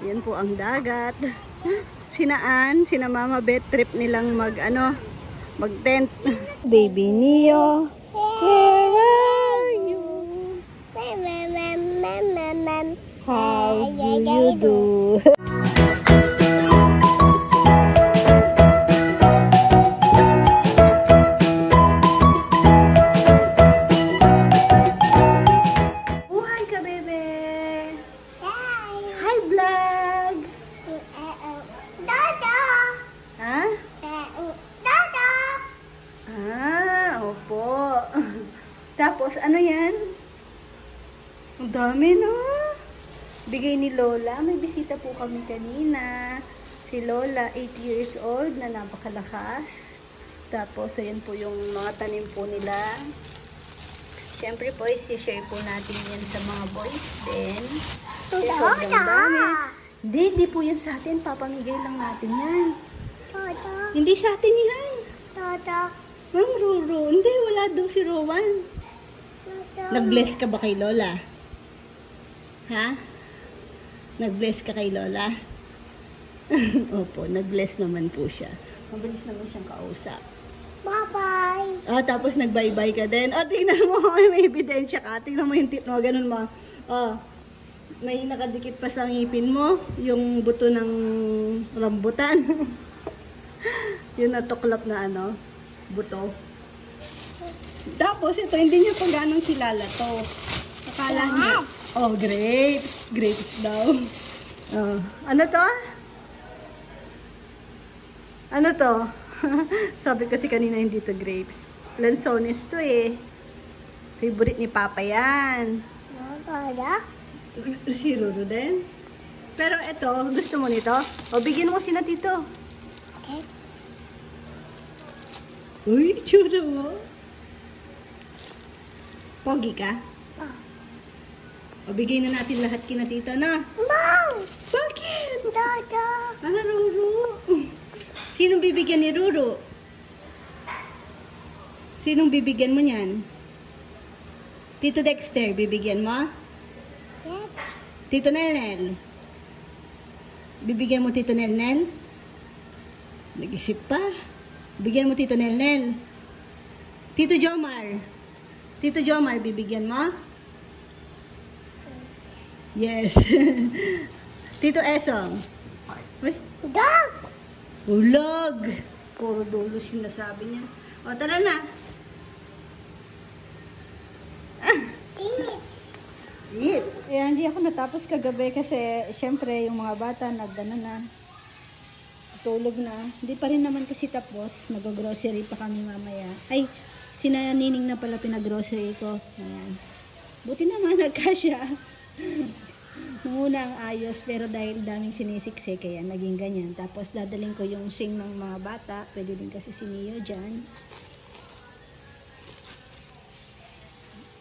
Yan po ang dagat. Sinaan, sina Mama Bet, trip nilang mag tent. Baby Neo, where are you? How do you do? Buhay ka, bebe. Hi, vlog. Ha? Opo. Tapos, ano yan? Ang dami, no? Bigay ni Lola. May bisita po kami kanina. Si Lola, 8 years old, na napakalakas. Tapos, ayan po yung mga tanim po nila. Siyempre po, isi-share po natin yan sa mga boys din. Sobrang dami. Hindi po yan sa atin. Papamigay lang natin yan. Hindi sa atin yan. Ang Roro. Hindi, wala daw si Rowan. Nag-bless ka ba kay Lola? Ha? Nag-bless ka kay Lola? Opo, nag-bless naman po siya. Mabilis naman siyang kausap. Bye-bye. Tapos nag-bye-bye ka din. Tingnan mo, may ebidensya ka. Tingnan mo yung tit mo, ganun mo. May nakadikit pa sa ngipin mo, yung buto ng rambutan. Yung natuklap na buto. Tapos ito, hindi niya pa ganang kilala to. Akala niya, grapes. Grapes daw. Ano to? Ano to? Sabi kasi kanina hindi to grapes. Lanzones to eh. Favorite ni Papa yan. Si Ruru din. Pero ito, gusto mo nito? Bigyan mo sina Tito. Okay. Uy, tsura mo. Pogi ka? Bigay na natin lahat kina Tito na. Mom! Bakit? Dada! Ruru. Sinong bibigyan ni Ruru? Sinong bibigyan mo niyan? Tito Dexter, bibigyan mo? Yes. Tito Nelnel? Bibigyan mo Tito Nelnel? Nag-isip pa. Bigyan mo Tito Nelnel. Tito Jomar? Tito Jomar, bibigyan mo? Yes. Tito Esong? Uy. Dog! Ulag! Puro dulo sinasabi niya. Tara na. Eat. Hindi ako natapos kagabi kasi syempre yung mga bata na. Tulog na. Hindi pa rin naman kasi tapos. Mag-grocery pa kami mamaya. Ay, sinanining na pala pinag-grocery ko. Ayan. Buti naman nagkasya. Muna ang ayos pero dahil daming sinisiksik kaya naging ganyan. Tapos dadaling ko yung sing ng mga bata. Pwede din kasi si Neo dyan.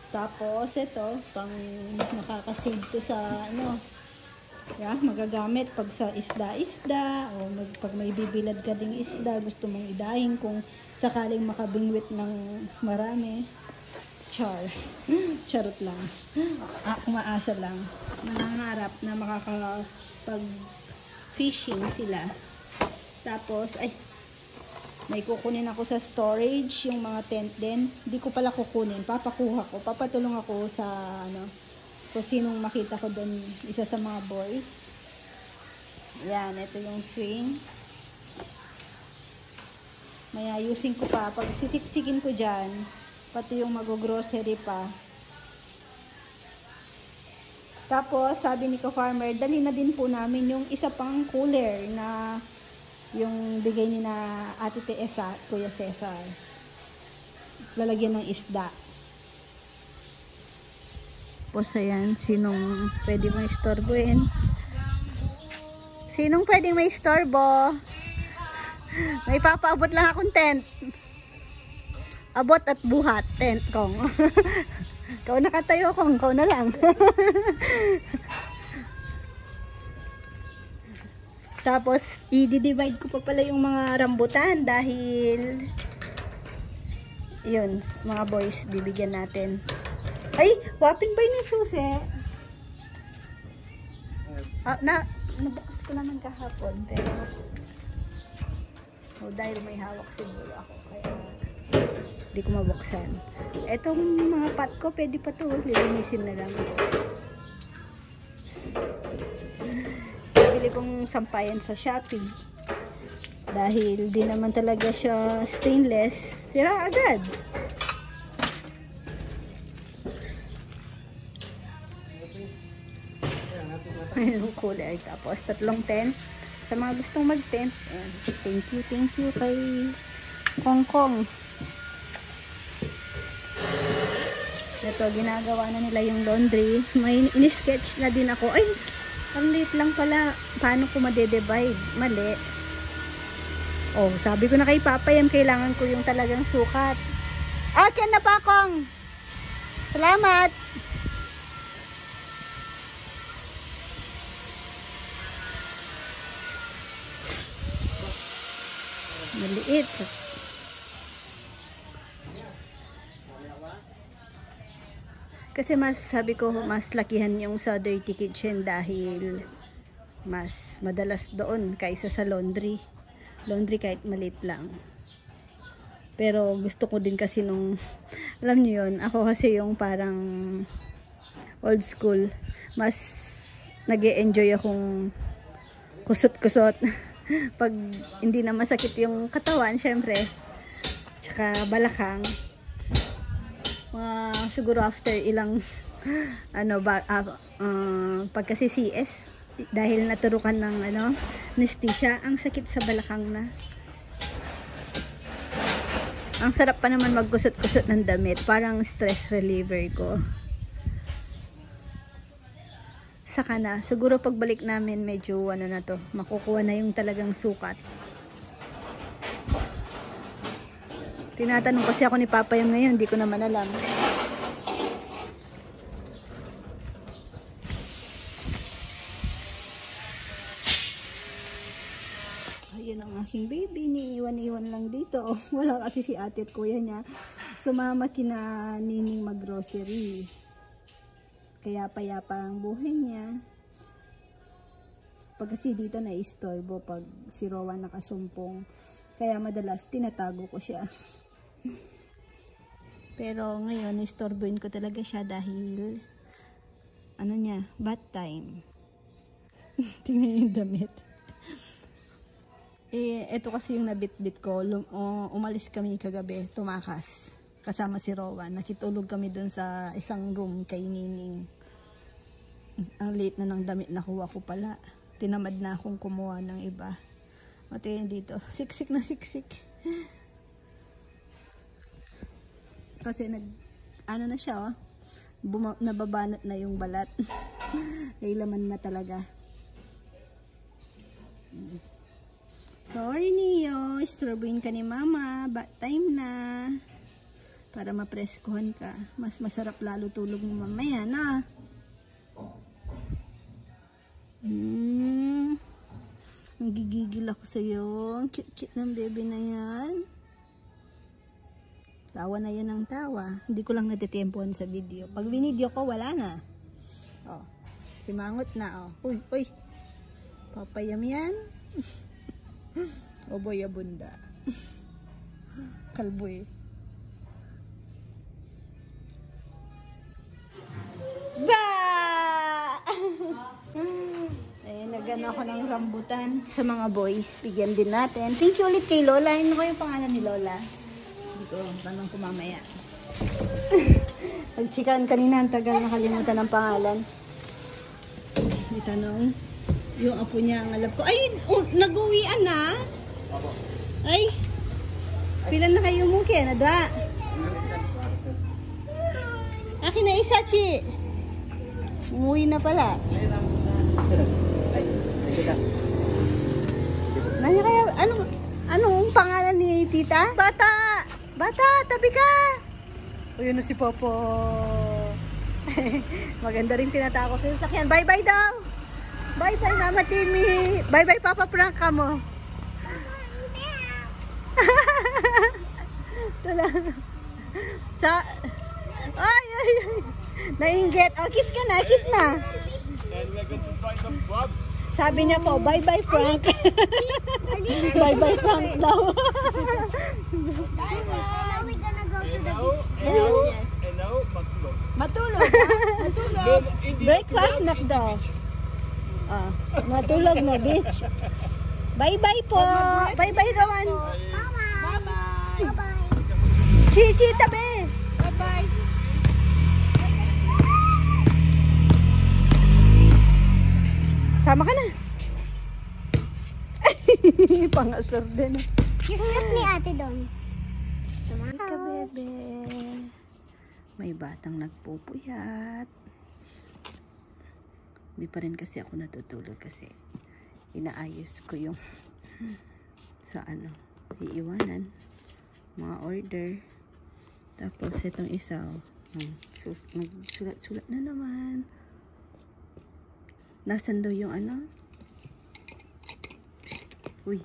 Tapos ito, pang makakasave to sa magagamit pag sa isda-isda o pag may bibilad ka ding isda, gusto mong idahin kung sakaling makabingwit ng marami. Charot lang. Umaasa lang. Nangangarap na makakapag-fishing sila. Tapos, may kukunin ako sa storage, yung mga tent din. Hindi ko pala kukunin. Papakuha ko. Papatulong ako sa, kung sinong makita ko doon, isa sa mga boys. Yan, ito yung swing. May ayusin ko pa. Pag sisiksikin ko dyan, pati yung mag-grocery pa. Tapos, sabi ni ka-farmer, dali na din po namin yung isa pang cooler na yung bigay ni na Ate Teesa at Kuya Cesar. Lalagyan ng isda. Tapos ayan, sinong pwede may istorbohin? Sinong pwedeng may istorbo? May papaabot lang akong tent. Abot at buhat, tent kong. Kau nakatayo kong, kau na lang. Tapos, i-divide ko pa pala yung mga rambutan dahil yun, mga boys, bibigyan natin. Ay, wapin ba yung susi? nabukas ko naman kahapon, pero dahil may hawak siguro ako, kaya hindi ko mabuksan. Etong mga pot ko, pwede pa to, lilinisin na lang. Bili kong sampayan sa Shopee. Dahil di naman talaga siya stainless, sira agad. Ayun, kulay. Tapos, 3 tent. Sa mga gustong mag-tent, thank you kay Kong Kong. Ito, ginagawa na nila yung laundry. May in-sketch na din ako. Ay, ang late lang pala. Paano ko madedivide? Mali. Oh, sabi ko na kay Papa yan, kailangan ko yung talagang sukat. Akin na pa, Kong! Salamat! Maliit. Kasi mas, sabi ko, mas lakihan yung sa dirty kitchen dahil mas madalas doon kaysa sa laundry. Laundry kahit maliit lang. Pero gusto ko din kasi nung, alam niyo yun, ako kasi yung parang old school. Mas nag-e-enjoy akong kusot-kusot. Pag hindi na masakit yung katawan, syempre, tsaka balakang, siguro after ilang pagka CS, dahil naturukan ng anesthesia, ang sakit sa balakang na. Ang sarap pa naman magkusot-kusot ng damit, parang stress reliever ko. Saka na, siguro pagbalik namin medyo na to, makukuha na yung talagang sukat. Tinatanong kasi ako ni Papa yung ngayon, hindi ko naman alam. Ayun ang aking baby, niiwan-iwan lang dito. Wala kasi si ate at kuya niya. Sumama kina Nining mag-grocery. Kaya payapa ang buhay niya. Pag kasi dito na-istorbo pag si Rowan nakasumpong. Kaya madalas tinatago ko siya. Pero ngayon, istorboin ko talaga siya dahil bath time. Tingnan yung damit. Ito kasi yung nabitbit ko. Umalis kami kagabi, tumakas. Kasama si Rowan. Nakitulog kami dun sa isang room kay Nining. Ang late na ng damit nakuha ko pala. Tinamad na akong kumuha ng iba. Mati dito. Siksik na siksik. Kasi na siya, nababanat na yung balat. May laman na talaga. Sorry Neo, istorboin ka ni Mama. Bath time na. Para mapreskuhan ka. Mas masarap lalo tulog mo mamaya na. Nagigigil ako sa'yo. Ang cute-cute ng baby na yan. Tawa na yan ng tawa. Hindi ko lang natitempohan sa video. Pag binideo ko, wala na. Oh, simangot na. Oh. Uy, uy. Papayam yan. O boy, abunda. Kalboy. Ba! Nagano ako ng rambutan sa mga boys. Bigyan din natin. Thank you ulit kay Lola. Ano ko yung pangalan ni Lola? Hindi ko tanong ko mamaya. Nagchikan kanina. Ang tagal nakalimutan ng pangalan. May tanong. Yung apo niya ang alam ko. Ay! Nag-uwian na? Ay! Pilan na kayo muki? Nada? Akin na isa, Chi. Umuwi na pala. Nanya kaya, anong pangalan ni tita? Bata! Bata, tabi ka! O yun na si Popo. Maganda rin tinatakot sa sasakyan. Bye-bye daw! Bye-bye Mama Timmy! Bye-bye Papa Frank ka mo! Ito lang. Ay! Nainggit. Oh, kiss ka na, kiss na. And we're going to find some grubs. Sabi niya po, bye-bye Frank. Bye-bye Frank daw. Now we're gonna go to the beach. Yes. And now, matulog. Matulog. Matulog. Breakfast na daw. Natulog na beach. Bye-bye po. Bye-bye Rowan. Bye-bye. Bye-bye. Chichi, tabi. Bye-bye. Sama ka na. Pangasar din. Yung slip ni ate doon. Hi ka, bebe. May batang nagpupuyat. Hindi pa rin kasi ako natutulog kasi inaayos ko yung sa ano, iiwanan. Mga order. Tapos itong isa, nagsulat-sulat na naman. Nasaan daw yung ano? Uy,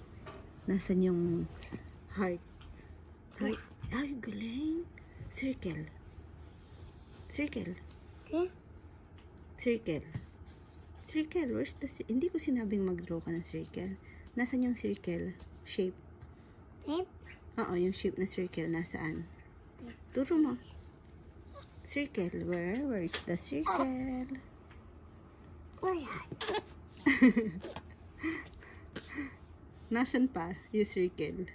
nasaan yung heart? Heart? Ay, galing. Circle. Circle. Okay. Circle. Circle. Where's the hindi ko sinabing mag-draw ka ng circle. Nasaan yung circle? Shape. Tape. Oo, yung shape na circle. Nasaan? Turo mo. Circle. Where's the circle? Wala. Nasaan pa yung circle?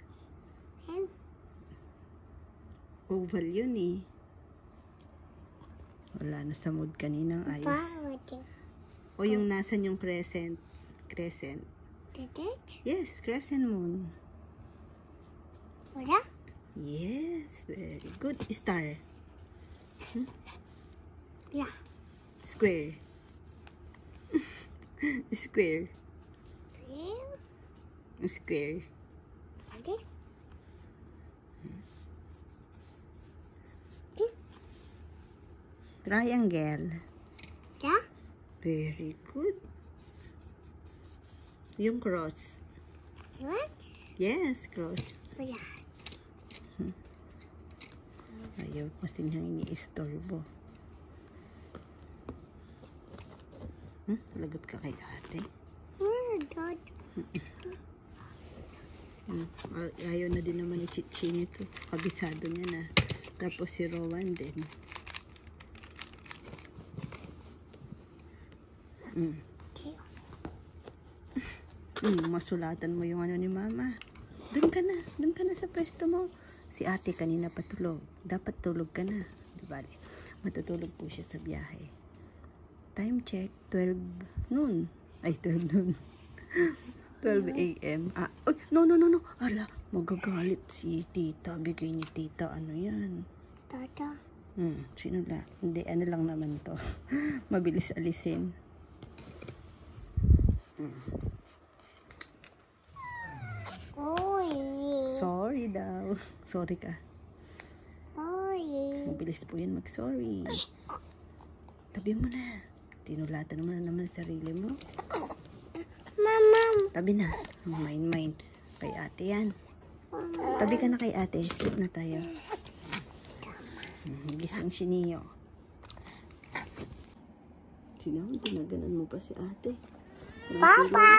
Tape. Oval yun eh. Wala na sa mood kaninang ayos. O yung nasan yung crescent? Crescent. Yes, crescent moon. Wala? Yes, very good. Star. Yeah. Square. Square. Square. Okay. Triangle. Yeah. Very good. Yung cross. What? Yes, cross. Wala. Ayaw kasi niyang ini-istorbo. Lagot ka kay ate. Dad. Ayaw na din naman ni Chichi nito. Kabisado niya na. Tapos si Rowan din. Masulatan mo yung ano ni mama. Doon ka na sa pwesto mo. Si ate kanina patulog. Dapat tulog ka na. Diba? Matutulog po siya sa biyahe. Time check, 12 noon. Ay, 12 noon. 12 a.m. No. Ala, magagalit si tita. Bigay ni tita. Ano yan? Tata. Sino na? Hindi, ano lang naman to. Mabilis alisin. Oy. Sorry daw. Sorry ka. Oy. Mabilis po yan mag-sorry. Tabi mo na. Tinulatan mo na naman sarili mo. Mama. Tabi na. Mine. Kay ate yan. Tabi ka na kay ate. Sleep na tayo. Gising si Neo. Tinaganan mo pa si ate. Papa.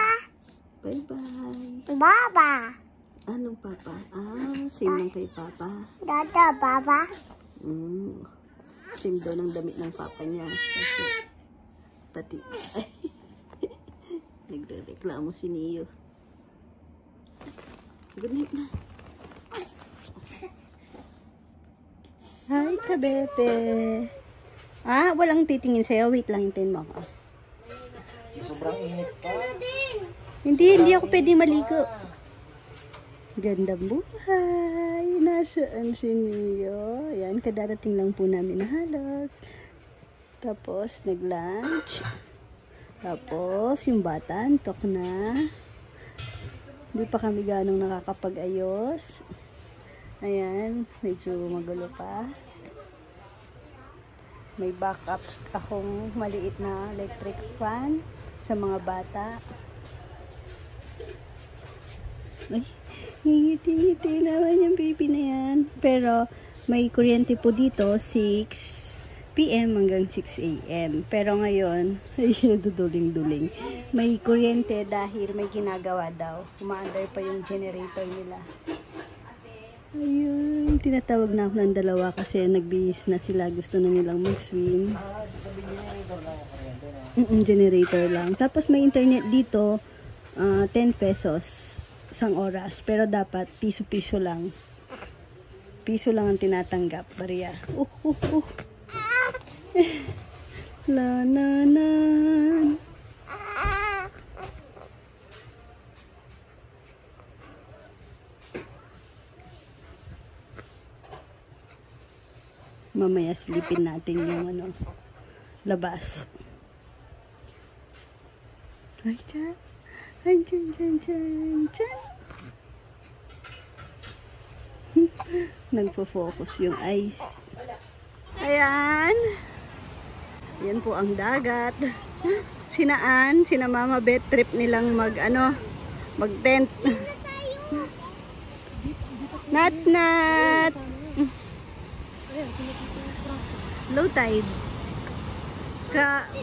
Bye-bye. Baba. Anong papa? Same lang kay papa. Dada, Baba. Same daw ng damit ng papa niya. Kasi, pati, nagre-reklamo si Neo. Good night na. Hi, kabebe. Walang titingin sa'yo. Wait lang, hintayin mo ako. Sobrang init pa. Hindi ako pwede maligo. Gandang buhay. Nasaan si Neo? Ayan, kadarating lang po namin na halos. Tapos, nag-lunch. Tapos, yung bata, antok na. Hindi pa kami ganong nakakapag-ayos. Ayan, medyo magulo pa. May backup akong maliit na electric fan sa mga bata. Ay, hingiti-hiti naman yung baby na yan. Pero, may kuryente po dito, 6. PM hanggang 6 AM. Pero ngayon, ay naduduling-duling. May kuryente dahil may ginagawa daw. Umaandar pa yung generator nila. Ayun, tinatawag na ako ng dalawa kasi nagbihis na sila. Gusto na nilang mag-swim. Sabi niya generator lang ang kuryente na. Generator lang. Tapos may internet dito, 10 pesos isang oras. Pero dapat piso-piso lang. Piso lang ang tinatanggap, Maria. La na na. Mamaya silipin natin yung labas. Ay, dyan. Ay, dyan. Nagpo-focus yung eyes. Ayan. Yan po ang dagat. Sinaan, sina Mama Bet, trip nilang mag-tent. Nat. Low tide.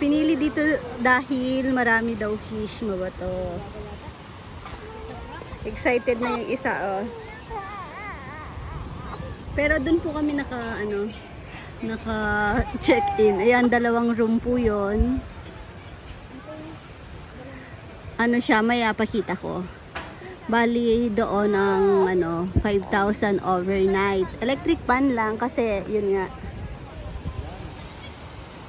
Pinili dito dahil marami daw fish, mabato. Excited na yung isa, oh. Pero dun po kami naka-check-in. Ayan, 2 room po yun. Siya, maya pakita ko. Bali doon ang 5,000 overnight. Electric pan lang kasi yun nga.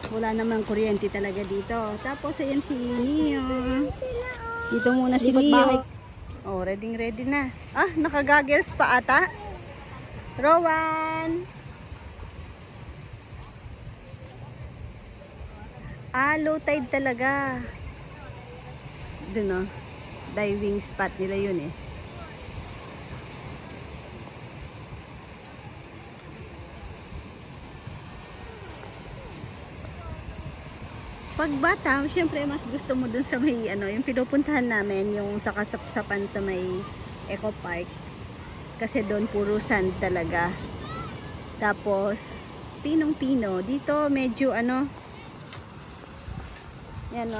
Wala namang kuryente talaga dito. Tapos ayan si Neo. Dito muna si Neo. Oh, ready na. Ah, naka-goggles pa ata. Rowan. Low tide talaga. Doon, diving spot nila yun eh. Pag bata, syempre mas gusto mo dun sa may yung pinupuntahan namin, yung sa kasapsapan sa may Eco Park. Kasi doon puro sand talaga. Tapos pinong-pino. Dito medyo yan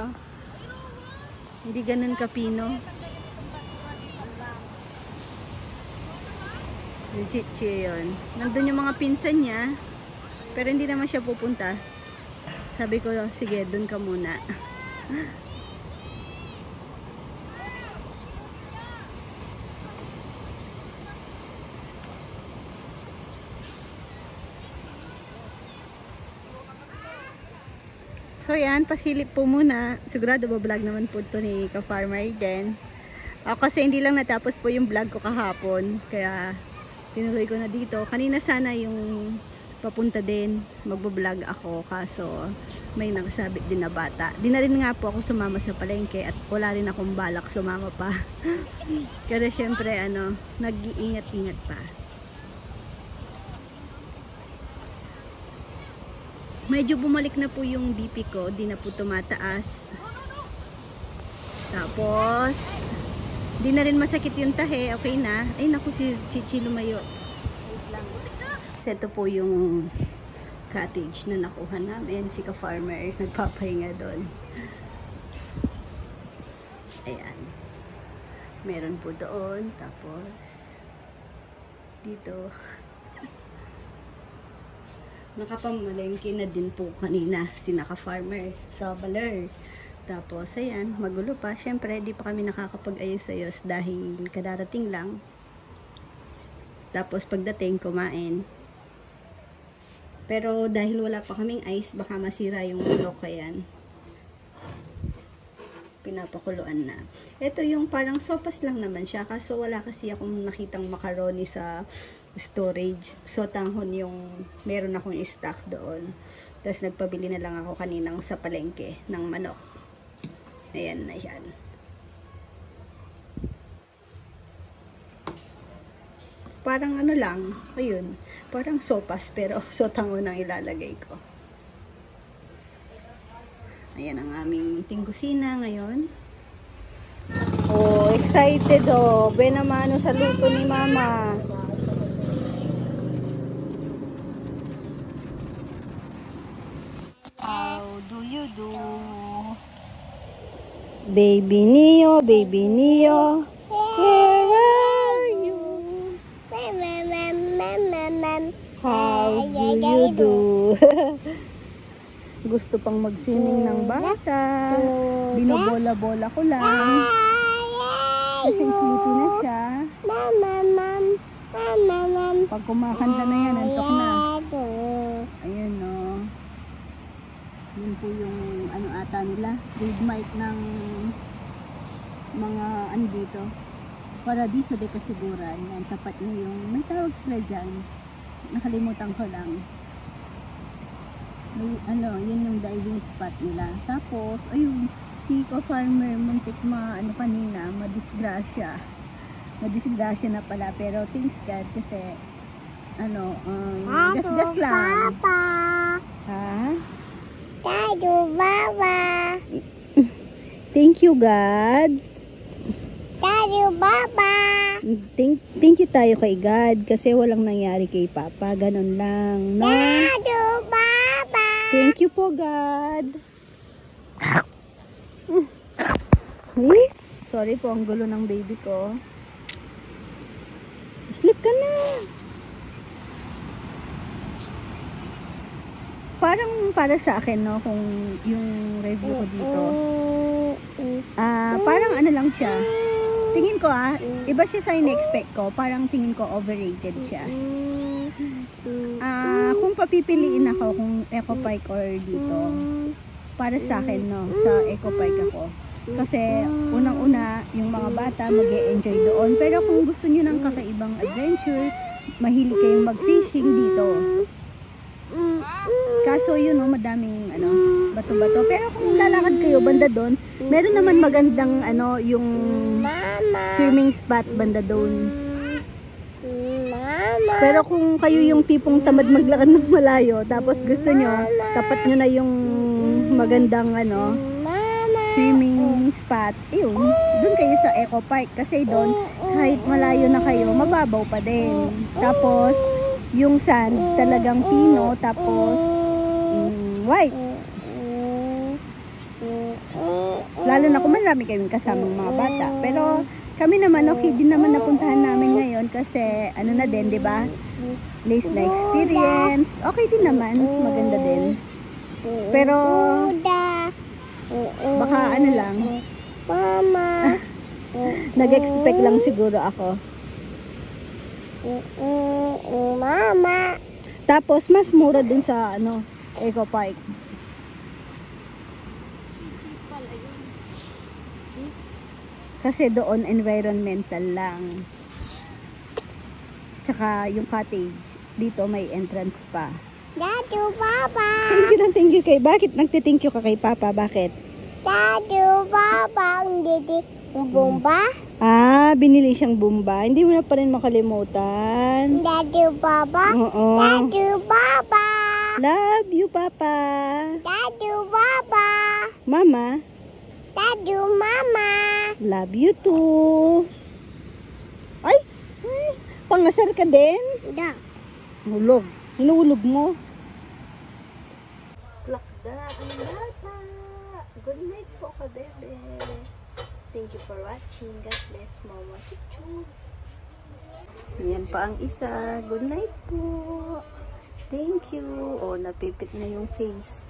hindi ganun kapino. Legit siya yun. Nandun yung mga pinsan niya. Pero hindi naman siya pupunta. Sabi ko, sige, dun ka muna. So yan, pasilip po muna. Sigurado ba-vlog naman po ito ni Ka-Farmer din. Kasi hindi lang natapos po yung vlog ko kahapon. Kaya tinuloy ko na dito. Kanina sana yung papunta din. Magbo-vlog ako. Kaso may nakasabit din na bata. Di na rin nga po ako sumama sa palengke. At wala rin akong balak sumama pa. Kasi syempre nag-iingat-ingat pa. Medyo bumalik na po yung BP ko, di na po tumataas. Tapos, di na rin masakit yung tahe, okay na. Ay naku, si Chichi lumayo. Wait lang. So, ito po yung cottage na nakuha namin. Si Ka-Farmer, nagpapahinga doon. Ayan. Meron po doon. Tapos, dito. Nakapamalengke na din po kanina si Ka-Farmer sa Baler. Tapos ayan, magulo pa. Syempre, di pa kami nakakapag-ayos-ayos dahil kadarating lang. Tapos pagdating, kumain. Pero dahil wala pa kaming ice, baka masira yung manok, ayan. Pinapakuluan na. Ito yung parang sopas lang naman siya. Kaso wala kasi akong nakitang macaroni sa storage. So tanghon yung meron akong stock doon. Tapos nagpabili na lang ako kaninang sa palengke ng manok. Ayan na yan. Parang lang, ayun. Parang sopas pero so tanghon ang ilalagay ko. Ayan ang aming munting kusina ngayon. Oh, excited oh. Benamano sa luto ni Mama. you do? Baby Neo, baby Neo, where are you? How do you do? Gusto pang mag-swimming ng bata. Binobola-bola ko lang. Kasi sleepy na siya. Pag kumakanta na yan, antok na. Ayan o. Yun po yung ano ata nila. Trademark ng mga ano dito. Paradiso de Casiguran. Yan, tapat na yung may tawag sila dyan. Nakalimutan ko lang. May, ano, yun yung diving spot nila. Tapos, ayun, si Farmer muntik ano kanina, madisgrasya. Madisgrasya na pala. Pero thanks God kasi ano, gas-gas lang. Papa. Ha? Dadu, Baba. Thank you God. Dadu, Baba. Thank you tayo kay God kasi walang nangyari kay Papa. Ganon lang. No? Dadu, Baba. Thank you po God. Sorry po, ang gulo ng baby ko. Sleep ka na. Parang para sa akin, no, kung yung review ko dito. Parang ano lang siya. Tingin ko iba siya sa in-expect ko. Parang tingin ko overrated siya. Kung papipiliin ako kung Eco Park or dito, para sa akin, no, sa Eco Park ako. Kasi unang-una, yung mga bata mag-e-enjoy doon. Pero kung gusto niyo ng kakaibang adventure, mahilig kayong mag-fishing dito. Kaso yun, no, madaming ano, bato-bato. Pero kung lalakad kayo banda doon, meron naman magandang ano, yung swimming spot banda doon. Pero kung kayo yung tipong tamad maglakad ng malayo, tapos gusto nyo, tapat nyo na yung magandang ano, swimming spot, yun, doon kayo sa Eco Park. Kasi doon, kahit malayo na kayo, mababaw pa din. Tapos, yung sand, talagang pino, tapos, white. Lalo na kung marami kayong kasamang mga bata. Pero, kami naman, okay din naman napuntahan namin ngayon kasi, ano na din, di ba? Place na experience. Okay din naman, maganda din. Pero, baka ano lang, Mama. nag-expect lang siguro ako. Mama. Tapos, mas mura din sa, ano, Eco Park. Kasi doon, environmental lang. Tsaka, yung cottage, dito may entrance pa. Dadu, Baba. Thank you kay, bakit nagtithank you ka kay Papa? Bakit? Dadu, Baba. Hindi bomba. Binili siyang bomba. Hindi mo na pa rin makalimutan. Dadu, Baba. Oo. Dadu, Baba. Love you, Papa. Dadu, Baba. Mama, Dadu, Mama. love you too. Ay, pangasar ka din? Da. Hulog. Hinulog mo. Lakda ang bata. Good night po ka, bebe. Thank you for watching. God bless, Mama Chuchu. Yan pa ang isa. Good night po. Thank you. Oh, napipit na yung face.